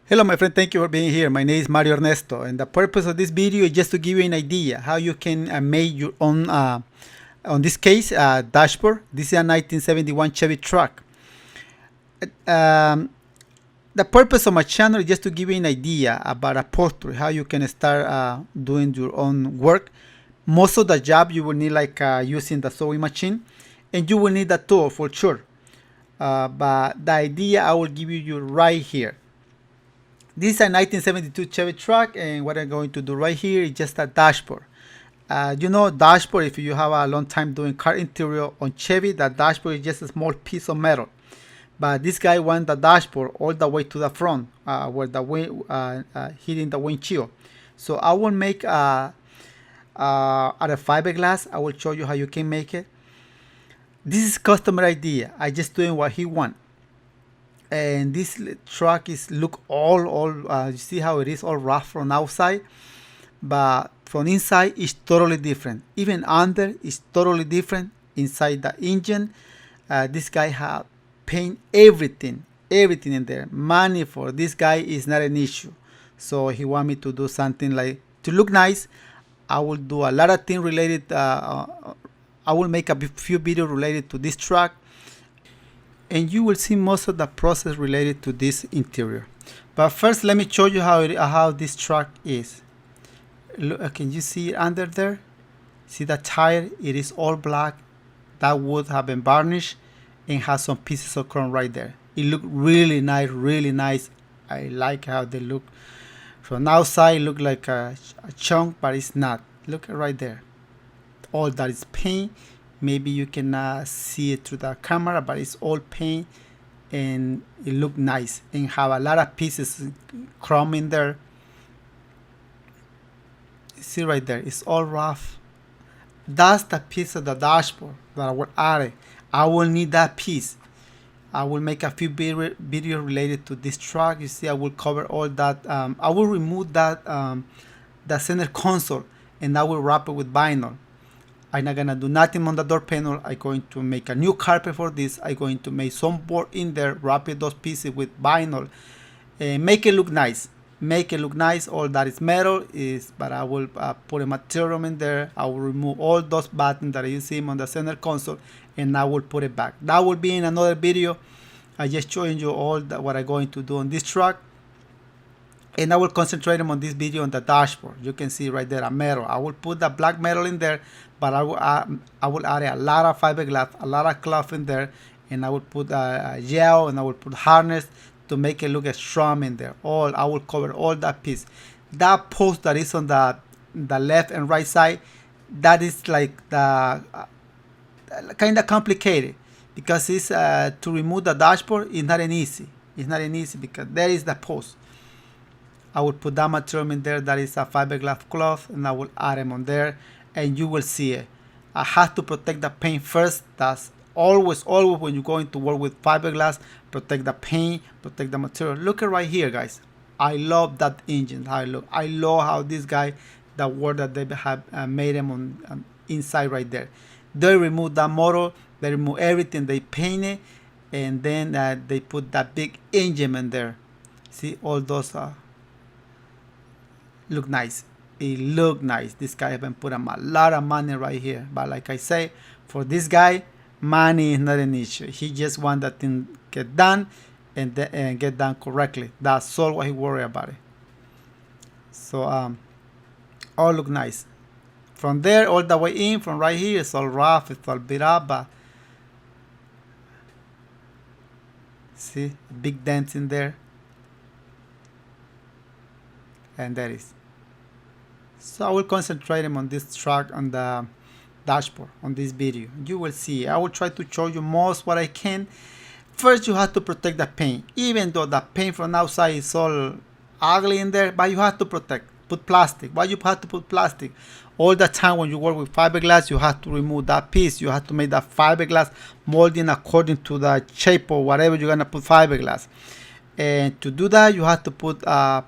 Hello my friend, thank you for being here. My name is Mario Ernesto, and the purpose of this video is just to give you an idea how you can make your own, on this case, dashboard. This is a 1971 Chevy truck. The purpose of my channel is just to give you an idea about upholstery, how you can start doing your own work. Most of the job you will need like using the sewing machine, and you will need the tool for sure. But the idea I will give you right here. This is a 1972 Chevy truck, and what I'm going to do right here is just a dashboard. Dashboard, if you have a long time doing car interior on Chevy, the dashboard is just a small piece of metal. But this guy wants the dashboard all the way to the front, where the wind hitting the windshield. So I will make out of fiberglass. I will show you how you can make it. This is customer idea. I just doing what he wants. And this truck is look all you see how it is all rough from outside, but from inside it's totally different. Even under is totally different. Inside the engine, this guy have paint everything in there. Money for this guy is not an issue, so he want me to do something like to look nice. I will do a lot of things related. I will make a few videos related to this truck, and you will see most of the process related to this interior. But first, let me show you how this truck is. Look, can you see it under there? See the tire? It is all black. That wood have been varnished and has some pieces of chrome right there. It look really nice, really nice. I like how they look. From outside, it look like a chunk, but it's not. Look right there. All that is paint. Maybe you cannot see it through the camera, but it's all paint and it look nice and have a lot of pieces chrome in there. See right there, it's all rough. That's the piece of the dashboard that I will add. I will need that piece. I will make a few video related to this truck. You see, I will cover all that. I will remove that the center console, and I will wrap it with vinyl. I'm not gonna do nothing on the door panel. I'm going to make a new carpet for this. I'm going to make some board in there, wrap it those pieces with vinyl, and make it look nice. Make it look nice. All that is metal is, but I will put a material in there. I will remove all those buttons that you see on the center console, and I will put it back. That will be in another video. I just showing you all what I'm going to do on this truck. And I will concentrate on this video on the dashboard. You can see right there a metal. I will put the black metal in there, but I will add a lot of fiberglass, a lot of cloth in there, and I will put gel, and I will put harness to make it look strong in there. I will cover all that piece. That post that is on the left and right side, that is like the kind of complicated, because it's to remove the dashboard is not an easy. It's not an easy because there is the post. I will put that material in there, that is a fiberglass cloth, and I will add them on there, and you will see it. I have to protect the paint first. That's always when you're going to work with fiberglass, protect the paint, protect the material. Look at right here, guys. I love that engine, how it look. I love how this guy, the work that they have made them on inside right there. They remove that motor, they remove everything, they paint it, and then they put that big engine in there. See all those look nice. It look nice. This guy have been put a lot of money right here, but like I say, for this guy, money is not an issue. He just want that thing get done and get done correctly. That's all what he worry about it. So all look nice from there all the way in. From right here, it's all rough, it's all beat up, but see big dents in there, and that is. So I will concentrate on this truck on the dashboard on this video. You will see. I will try to show you most what I can. First, you have to protect the paint. Even though the paint from outside is all ugly in there, but you have to protect. Put plastic. Why you have to put plastic? All the time when you work with fiberglass, you have to remove that piece. You have to make that fiberglass molding according to the shape or whatever you're gonna put fiberglass. And to do that, you have to put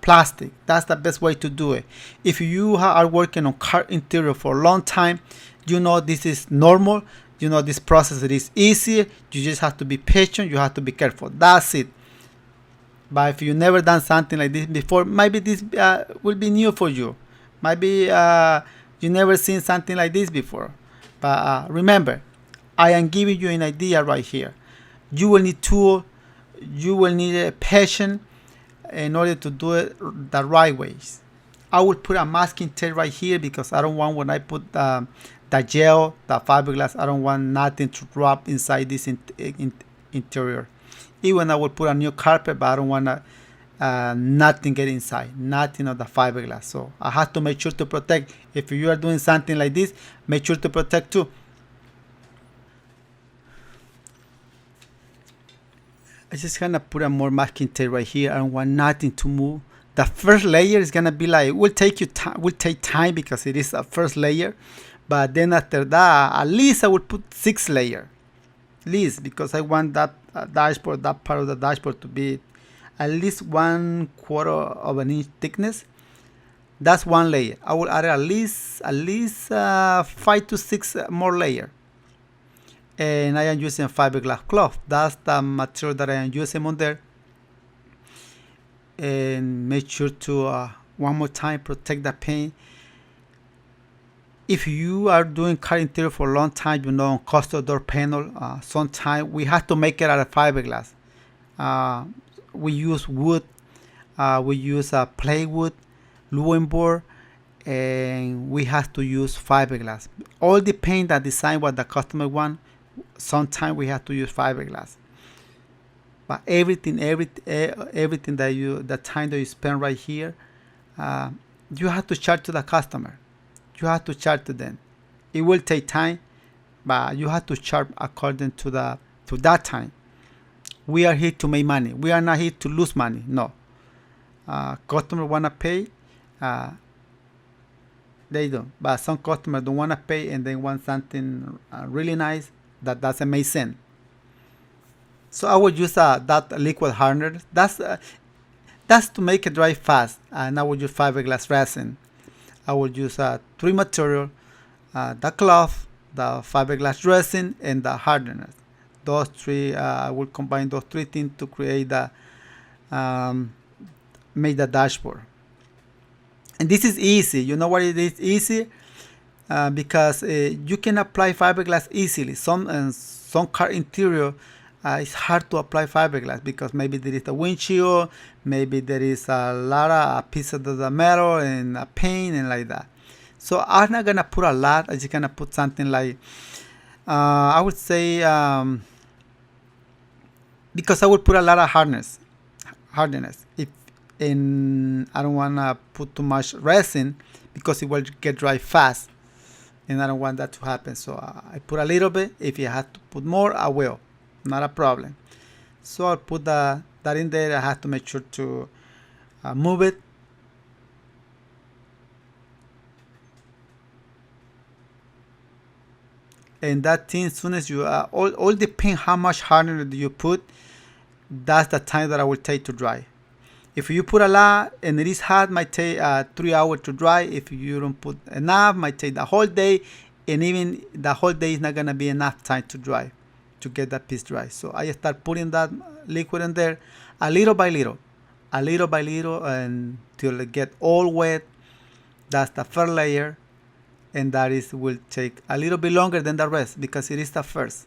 plastic. That's the best way to do it. If you are working on car interior for a long time, you know this is normal. You know this process, it is easier. You just have to be patient. You have to be careful. That's it. But if you never done something like this before, maybe this will be new for you. Maybe you never seen something like this before. But remember, I am giving you an idea right here. You will need tool, you will need a passion in order to do it the right ways. I will put a masking tape right here because I don't want, when I put the gel, the fiberglass, I don't want nothing to drop inside this interior. Even I will put a new carpet, but I don't want nothing get inside, nothing of the fiberglass. So I have to make sure to protect. If you are doing something like this, make sure to protect too. I just gonna put a more masking tape right here. I don't want nothing to move. The first layer is gonna be like, will take time because it is a first layer. But then after that, at least I will put 6 layers. At least, because I want that dashboard, that part of the dashboard to be at least 1/4 of an inch thickness. That's one layer. I will add at least 5 to 6 more layers. And I am using fiberglass cloth. That's the material that I am using on there. And make sure to one more time protect the paint. If you are doing car interior for a long time, you know, on coastal door panel, sometimes we have to make it out of fiberglass. We use wood, we use plywood, loom board, and we have to use fiberglass. All depends on the design what the customer want. Sometimes we have to use fiberglass. But everything that the time that you spend right here, you have to charge to the customer. You have to charge to them. It will take time, but you have to charge according to that time. We are here to make money. We are not here to lose money. No. Customer wanna pay, they don't. But some customers don't wanna pay and they want something really nice. That doesn't make sense. So I will use that liquid hardener. That's to make it dry fast. And I will use fiberglass resin. I will use 3 material, the cloth, the fiberglass resin, and the hardener. Those 3, I will combine those 3 things to create make the dashboard. And this is easy. You know what it is easy? Because you can apply fiberglass easily. Some car interior, it's hard to apply fiberglass because maybe there is a windshield, maybe there is a lot of pieces of the metal and a paint and like that. So I'm not gonna put a lot. I'm just gonna put something like I would say because I would put a lot of hardness. If and I don't wanna put too much resin because it will get dry fast, and I don't want that to happen. So I put a little bit. If you have to put more, I will. Not a problem. So I'll put that in there. I have to make sure to move it. And that thing, as soon as you all depends how much hardener do you put. That's the time that I will take to dry. If you put a lot and it is hot, might take 3 hours to dry. If you don't put enough, might take the whole day, and even the whole day is not gonna be enough time to dry, to get that piece dry. So I start putting that liquid in there, little by little, until it get all wet. That's the first layer, and that will take a little bit longer than the rest because it is the first.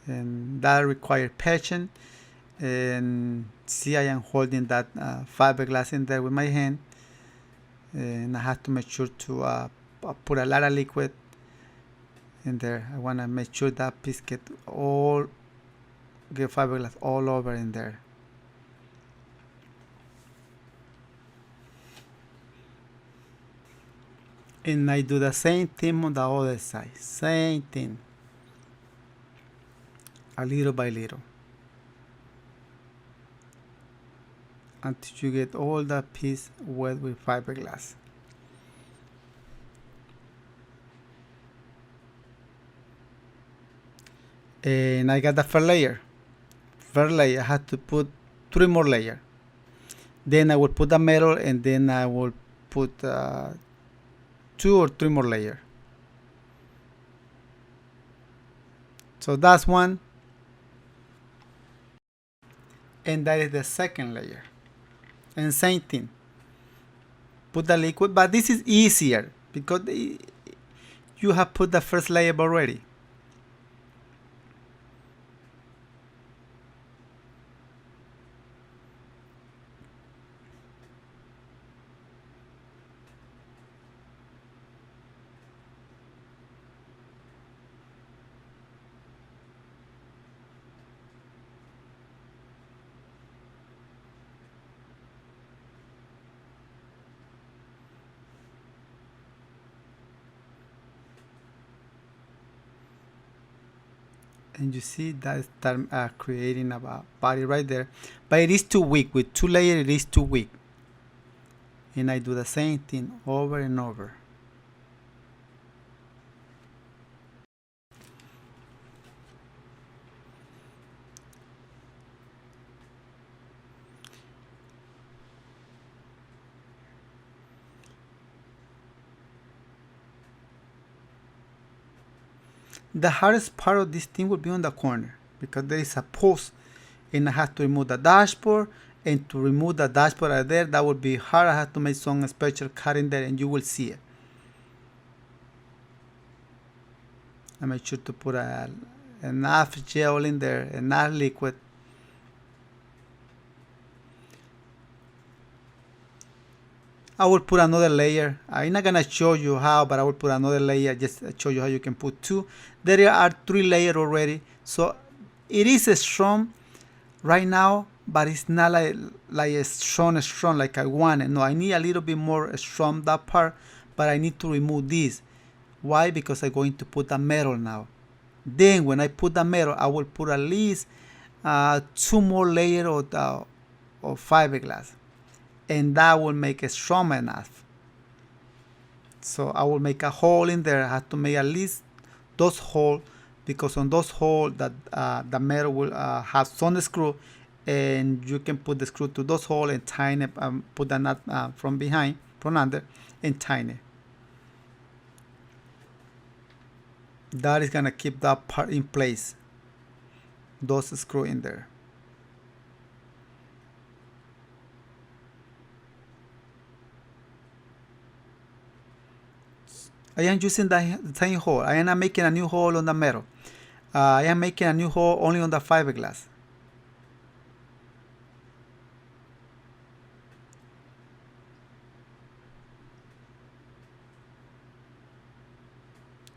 And that requires patience. And see, I am holding that fiberglass in there with my hand, and I have to make sure to put a lot of liquid in there. I want to make sure that piece get fiberglass all over in there. And I do the same thing on the other side. Same thing. A little by little. Until you get all that piece wet with fiberglass. And I got the first layer. I had to put 3 more layers. Then I will put the metal, and then I will put 2 or 3 more layers. So that's one, and that is the second layer. And same thing, put the liquid, but this is easier because you have put the first layer already. And you see that start creating a body right there, but it is too weak. With two layers it is too weak, and I do the same thing over and over. The hardest part of this thing will be on the corner because there is a post and I have to remove the dashboard, and to remove the dashboard right there, that would be hard. I have to make some special cutting there and you will see it. I make sure to put enough gel in there, enough liquid. I will put another layer. I'm not gonna show you how, but I will put another layer, just show you how you can put two. There are 3 layers already, so it is strong right now, but it's not like a strong like I want it. No, I need a little bit more strong that part, but I need to remove this. Why? Because I'm going to put the metal now. Then when I put the metal, I will put at least 2 more layers of fiberglass, and that will make it strong enough. So I will make a hole in there. I have to make at least those holes, because on those holes that the metal will have some screw, and you can put the screw to those holes and tighten it, put the nut from behind, from under, and tighten it. That is gonna keep that part in place. Those screws in there. I am using the same hole. I am not making a new hole on the metal. I am making a new hole only on the fiberglass.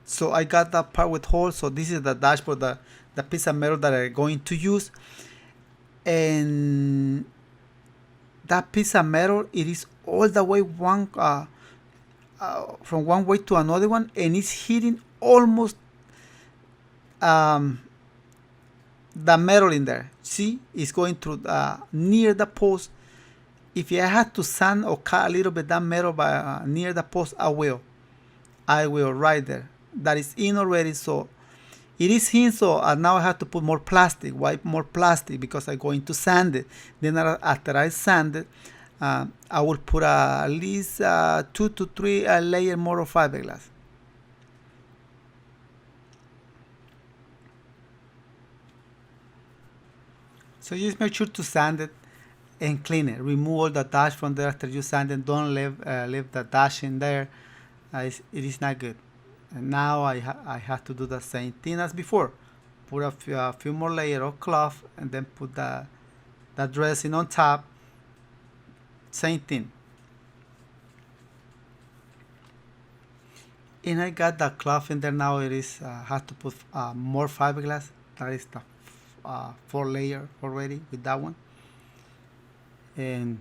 So I got that part with holes. So this is the dashboard, the piece of metal that I'm going to use. And that piece of metal, it is all the way from one way to another one, and it's hitting almost the metal in there. See, it's going through near the post. If I had to sand or cut a little bit that metal by near the post, I will right there. That is in already, so it is in. So now I have to put more plastic. Why more plastic? Because I'm going to sand it. Then after I sand it, I will put at least 2 to 3 layers more of fiberglass. So just make sure to sand it and clean it. Remove all the dash from there after you sand it. Don't leave the dash in there. It is not good. And now I have to do the same thing as before. Put a few more layers of cloth, and then put the dressing on top. Same thing. And I got the cloth in there now. It is have to put more fiberglass. That is the 4 layer already with that one. And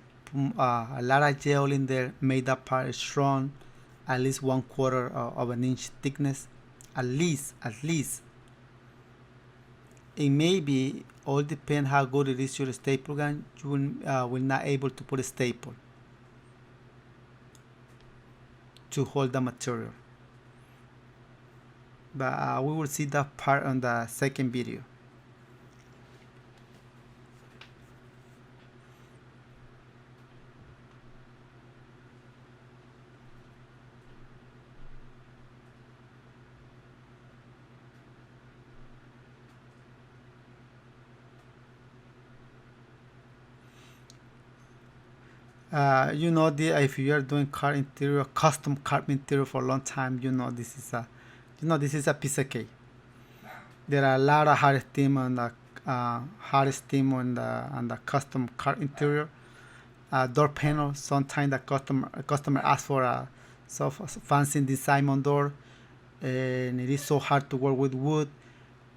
a lot of gel in there made that part strong, at least 1/4 of an inch thickness, at least. It may be all depend how good it is your staple gun. You will not able to put a staple to hold the material, but we will see that part on the second video. You know, if you are doing car interior, custom car interior for a long time, you know this is a piece of cake. There are a lot of hard steam on the custom car interior. Door panel. Sometimes the customer asks for a so fancy design on door, and it is so hard to work with wood,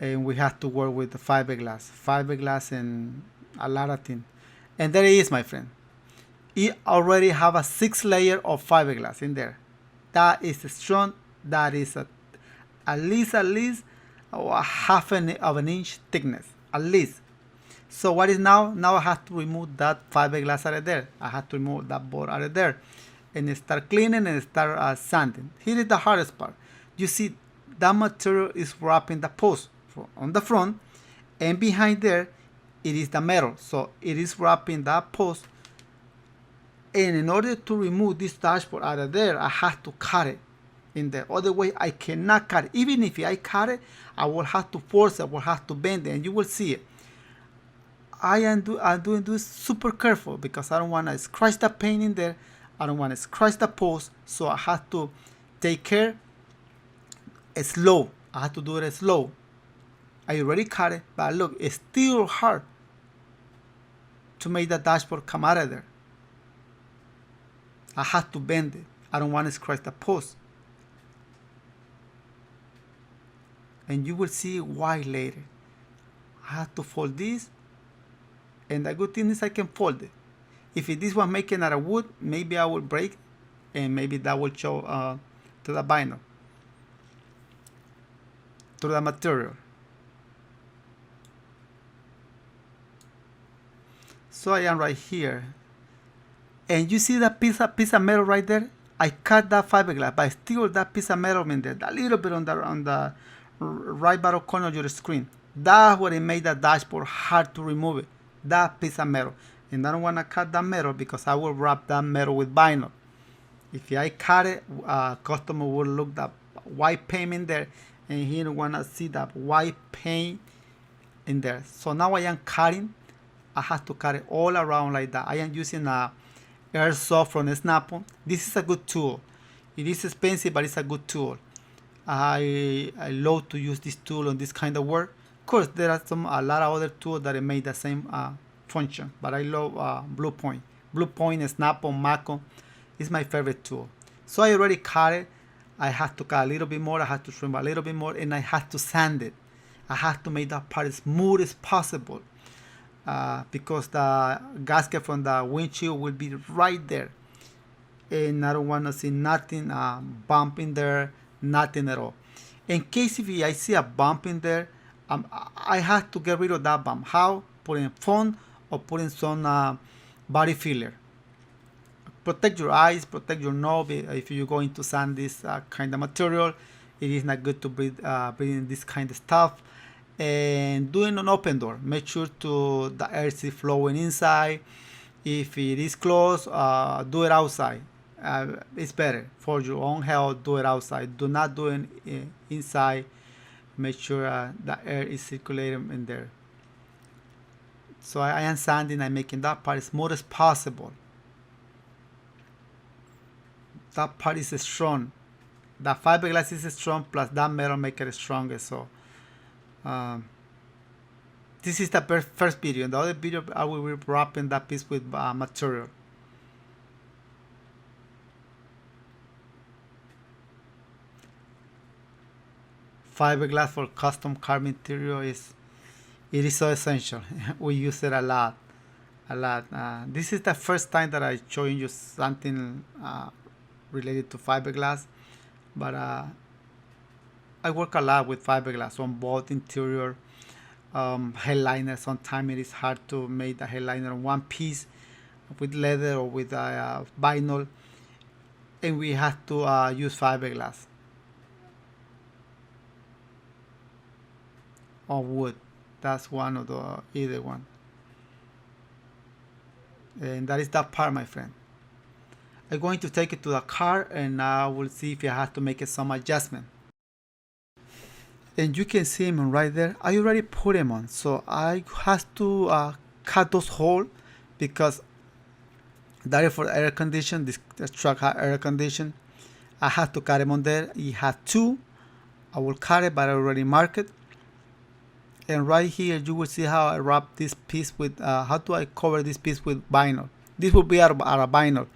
and we have to work with the fiberglass, and a lot of things. And there it is, my friend. It already have a 6 layer of fiberglass in there. That is strong. That is at least a half of an inch thickness, at least. So what is now? Now I have to remove that fiberglass out of there. I have to remove that board out of there, and start cleaning and start sanding. Here is the hardest part. You see, that material is wrapping the post on the front, and behind there, it is the metal. So it is wrapping that post. And in order to remove this dashboard out of there, I have to cut it in there. Other way, I cannot cut it. Even if I cut it, I will have to force it, I will have to bend it, and you will see it. I'm doing this super careful because I don't want to scratch the paint in there. I don't want to scratch the post, so I have to take care slow. I have to do it slow. I already cut it, but look, it's still hard to make the dashboard come out of there. I have to bend it. I don't want to scratch the post. And you will see why later. I have to fold this. And the good thing is I can fold it. If this was making out of wood, maybe I will break, and maybe that will show to the vinyl, to the material. So I am right here, and you see that piece of metal right there? I cut that fiberglass, but still that piece of metal in there, that little bit on the right bottom corner of your screen. That's what it made the dashboard hard to remove it. That piece of metal. And I don't want to cut that metal because I will wrap that metal with vinyl. If I cut it, customer will look that white paint in there, and he don't want to see that white paint in there. So now I am cutting. I have to cut it all around like that. I am using a airsoft from Snap-on. This is a good tool. It is expensive, but it's a good tool. I love to use this tool on this kind of work. Of course, there are a lot of other tools that make the same function, but I love Blue Point. Blue Point, Snap-on, MECA is my favorite tool. So I already cut it. I have to cut a little bit more. I have to trim a little bit more, and I have to sand it. I have to make that part as smooth as possible because the gasket from the windshield will be right there, and I don't want to see nothing bump in there, nothing at all. In case if I see a bump in there, I have to get rid of that bump. How? Putting foam or putting some body filler. Protect your eyes, protect your nose. If you're going to sand this kind of material, it is not good to breathe in this kind of stuff. And doing an open door, make sure to the air is flowing inside. If it is closed, do it outside. It's better for your own health. Do it outside. Do not do it inside. Make sure the air is circulating in there. So I am sanding and making that part as smooth as possible. That part is strong. The fiberglass is strong, plus that metal make it stronger. So this is the first video. In the other video, I will be wrapping that piece with material. Fiberglass for custom car interior is so essential. We use it a lot. This is the first time that I showing you something related to fiberglass, but I work a lot with fiberglass on both interior headliner. Sometimes it is hard to make the headliner on one piece with leather or with vinyl, and we have to use fiberglass or wood. That's one of the either one, and that is that part, my friend. I'm going to take it to the car, and I will see if I have to make some adjustment. And you can see him right there. I already put him on, so I have to cut those holes because That is for the air condition. This truck has air condition. I have to cut them on there. It has two. I will cut it, but I already marked it. And right here you will see how I wrap this piece with how do I cover this piece with vinyl. This will be out of vinyl,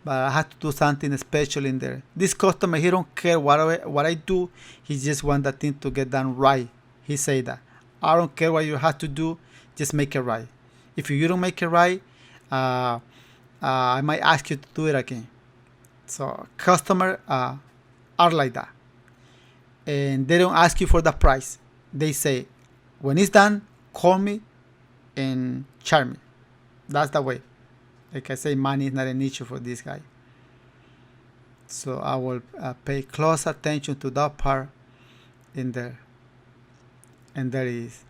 but I have to do something special in there. This customer, he don't care what I do. He just want that thing to get done right. He say that I don't care what you have to do, just make it right. If you don't make it right, I might ask you to do it again. So customer are like that, and they don't ask you for the price. They say, when it's done, call me and charge me. That's the way. Like I say, money is not an issue for this guy. So I will pay close attention to that part in there. And there it is.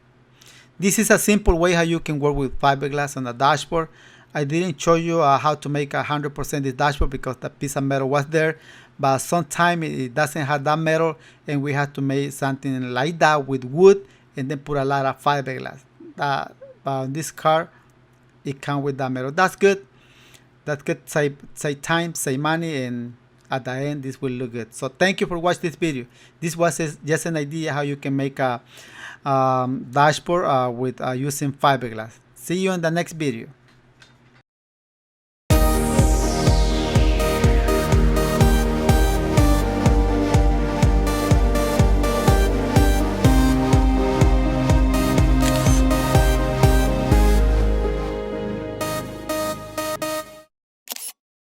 This is a simple way how you can work with fiberglass on the dashboard. I didn't show you how to make 100% this dashboard because the piece of metal was there, but sometimes it doesn't have that metal, and we have to make something like that with wood and then put a lot of fiberglass. But on this car, it comes with that metal. That's good. That could save time, save money, and at the end this will look good. So thank you for watching this video. This was just an idea how you can make a dashboard with using fiberglass. See you in the next video.